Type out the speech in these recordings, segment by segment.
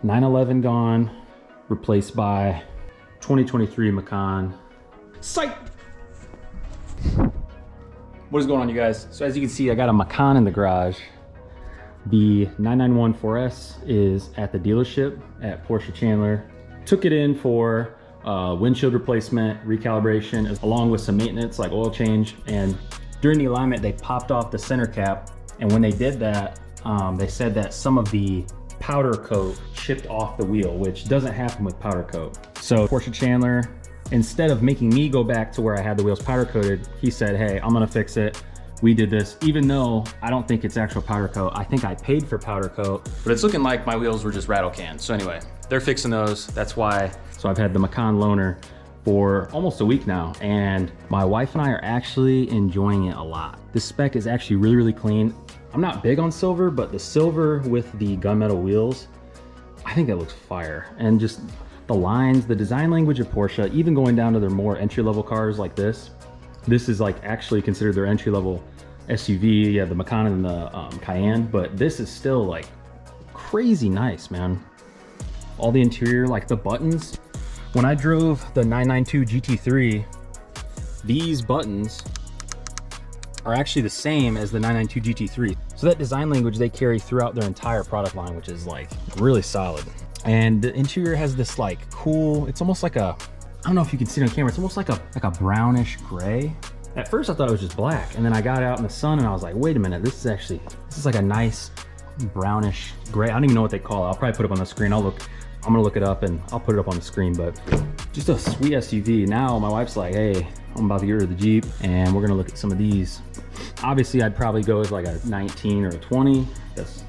911 gone, replaced by 2023 Macan. Psych! What is going on, you guys? So as you can see, I got a Macan in the garage. The 991 4S is at the dealership at Porsche Chandler. Took it in for windshield replacement, recalibration, along with some maintenance like oil change. And during the alignment, they popped off the center cap. And when they did that, they said that some of the powder coat chipped off the wheel, which doesn't happen with powder coat. So Porsche Chandler, instead of making me go back to where I had the wheels powder coated, he said, hey, I'm gonna fix it. We did this, even though I don't think it's actual powder coat. I think I paid for powder coat, but it's looking like my wheels were just rattle cans. So anyway, they're fixing those. That's why. So I've had the Macan loaner for almost a week now, and my wife and I are actually enjoying it a lot. This spec is actually really, really clean. I'm not big on silver, but the silver with the gunmetal wheels, I think that looks fire. And just the lines, the design language of Porsche, even going down to their more entry-level cars like this. This is like actually considered their entry-level SUV. Yeah, the Macan and the Cayenne, but this is still like crazy nice, man. All the interior, like the buttons. When I drove the 992 GT3, these buttons are actually the same as the 992 GT3. So that design language they carry throughout their entire product line, which is like really solid. And the interior has this like cool, it's almost like a, I don't know if you can see it on camera, it's almost like a brownish gray. At first I thought it was just black, and then I got out in the sun and I was like, wait a minute, this is like a nice brownish gray. I don't even know what they call it. I'll probably put it up on the screen. I'm gonna look it up and I'll put it up on the screen, but just a sweet SUV. Now my wife's like, hey, I'm about to get rid of the Jeep and we're gonna look at some of these. Obviously I'd probably go with like a 19 or a 20. That's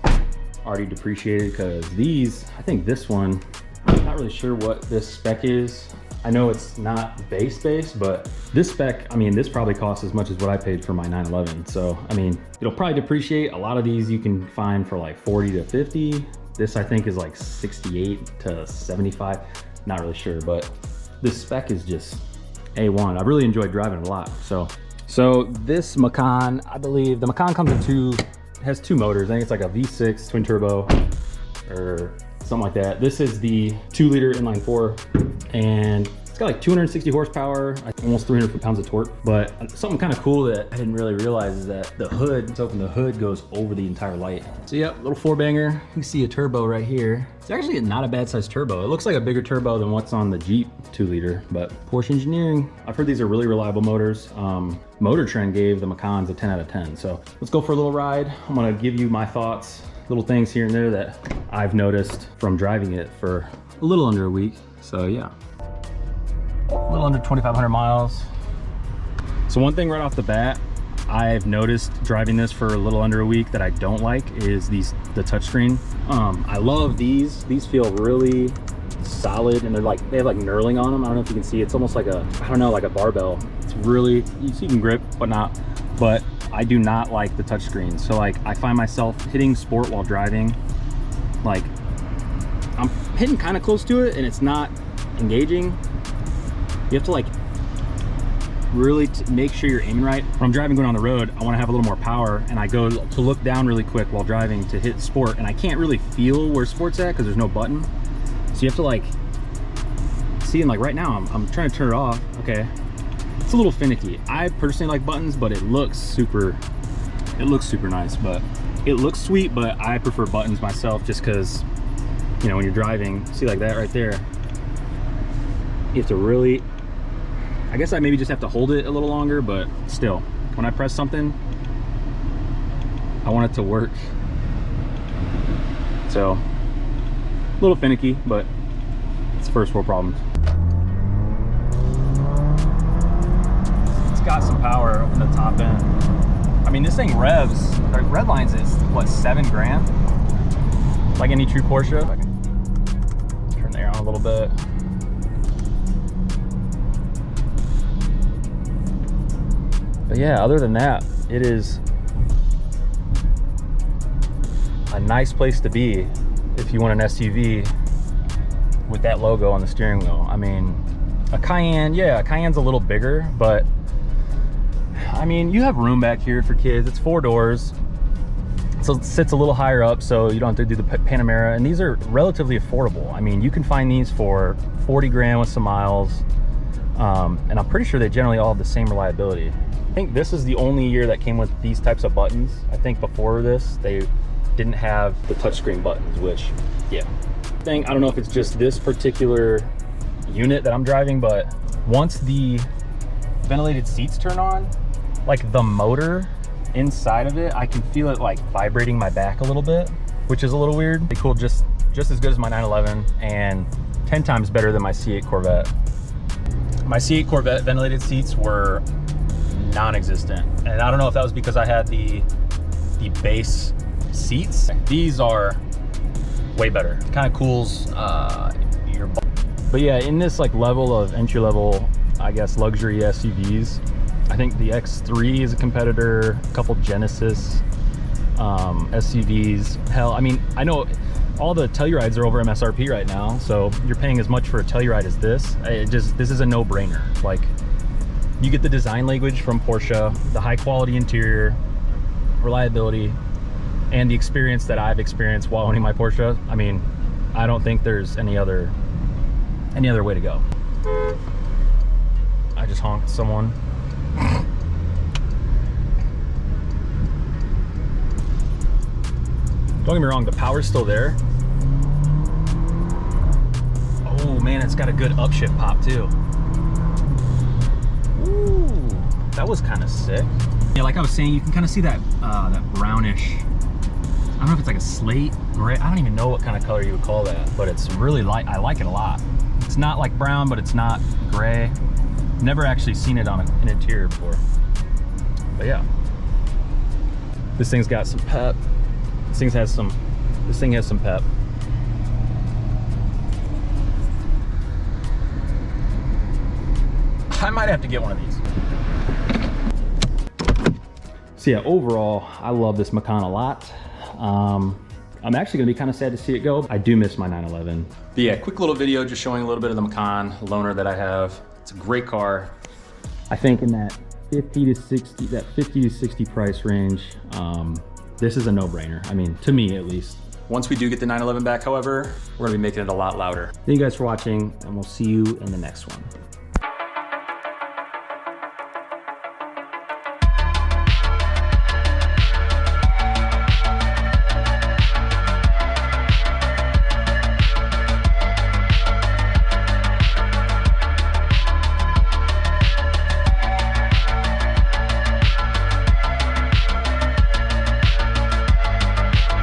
already depreciated, because these, I think this one, I'm not really sure what this spec is. I know it's not base, but this spec, I mean, this probably costs as much as what I paid for my 911. So, I mean, it'll probably depreciate. A lot of these you can find for like 40 to 50. This I think is like 68 to 75. Not really sure, but this spec is just A1. I really enjoyed driving it a lot. So this Macan, I believe the Macan comes in has two motors. I think it's like a V6 twin turbo or something like that. This is the 2-liter inline 4, and it's got like 260 horsepower, almost 300 foot-pounds of torque. But something kind of cool that I didn't really realize is that the hood, it's open, the hood goes over the entire light. So yep, little 4-banger. You can see a turbo right here. It's actually not a bad sized turbo. It looks like a bigger turbo than what's on the Jeep 2-liter, but Porsche engineering. I've heard these are really reliable motors. Motor Trend gave the Macans a 10 out of 10. So let's go for a little ride. I'm gonna give you my thoughts, little things here and there that I've noticed from driving it for a little under a week. So yeah, a little under 2,500 miles. So one thing right off the bat, I've noticed driving this for a little under a week that I don't like is the touchscreen. I love these. These feel really solid, and they have like knurling on them. I don't know if you can see. It's almost like I don't know, like a barbell. It's really, you can grip, whatnot, but I do not like the touchscreen. So like I find myself hitting sport while driving. Like I'm hitting kind of close to it and it's not engaging. You have to like really make sure you're aiming right. When I'm driving going on the road, I want to have a little more power, and I go to look down really quick while driving to hit sport, and I can't really feel where sport's at because there's no button. So you have to like see, and like right now I'm trying to turn it off. Okay, it's a little finicky. I personally like buttons, but it looks super nice, but it looks sweet, but I prefer buttons myself, just because, you know, when you're driving, see like that right there, you have to really, I guess I maybe just have to hold it a little longer, but still, when I press something, I want it to work. So a little finicky, but it's first world problems. It's got some power in the top end. I mean, this thing revs, or redlines is what, 7 grand? Like any true Porsche. I can turn the air on a little bit. But yeah, other than that, it is a nice place to be if you want an SUV with that logo on the steering wheel. I mean, a Cayenne, yeah, a Cayenne's a little bigger, but I mean, you have room back here for kids. It's 4 doors. So it sits a little higher up, so you don't have to do the Panamera, and these are relatively affordable. I mean, you can find these for 40 grand with some miles, and I'm pretty sure they generally all have the same reliability. I think this is the only year that came with these types of buttons. I think before this, they didn't have the touchscreen buttons, which, yeah. I don't know if it's just this particular unit that I'm driving, but once the ventilated seats turn on, like the motor inside of it, I can feel it like vibrating my back a little bit, which is a little weird. They cool, just as good as my 911 and 10 times better than my C8 Corvette. My C8 Corvette ventilated seats were non-existent, and I don't know if that was because I had the base seats. These are way better. It kind of cools your butt. But yeah, in this like level of entry-level, I guess, luxury SUVs, I think the X3 is a competitor, a couple Genesis SUVs. Hell, I mean, I know all the Tellurides are over MSRP right now, so you're paying as much for a Telluride as this. This is a no-brainer. Like, you get the design language from Porsche, the high quality interior, reliability, and the experience that I've experienced while owning my Porsche. I mean, I don't think there's any other way to go. I just honked someone. Don't get me wrong, the power's still there. Oh man, it's got a good upshift pop too. Ooh, that was kind of sick. Yeah, like I was saying, you can kind of see that that brownish, I don't know if it's like a slate gray, I don't even know what kind of color you would call that, but it's really light. I like it a lot. It's not like brown, but it's not gray. Never actually seen it on an interior before. But yeah, this thing's got some pep. This thing has some pep. I might have to get one of these. So yeah, overall, I love this Macan a lot. I'm actually gonna be kind of sad to see it go. I do miss my 911. But yeah, quick little video just showing a little bit of the Macan loaner that I have. It's a great car. I think in that 50 to 60 price range, this is a no-brainer. I mean, to me at least. Once we do get the 911 back, however, we're gonna be making it a lot louder. Thank you guys for watching, and we'll see you in the next one.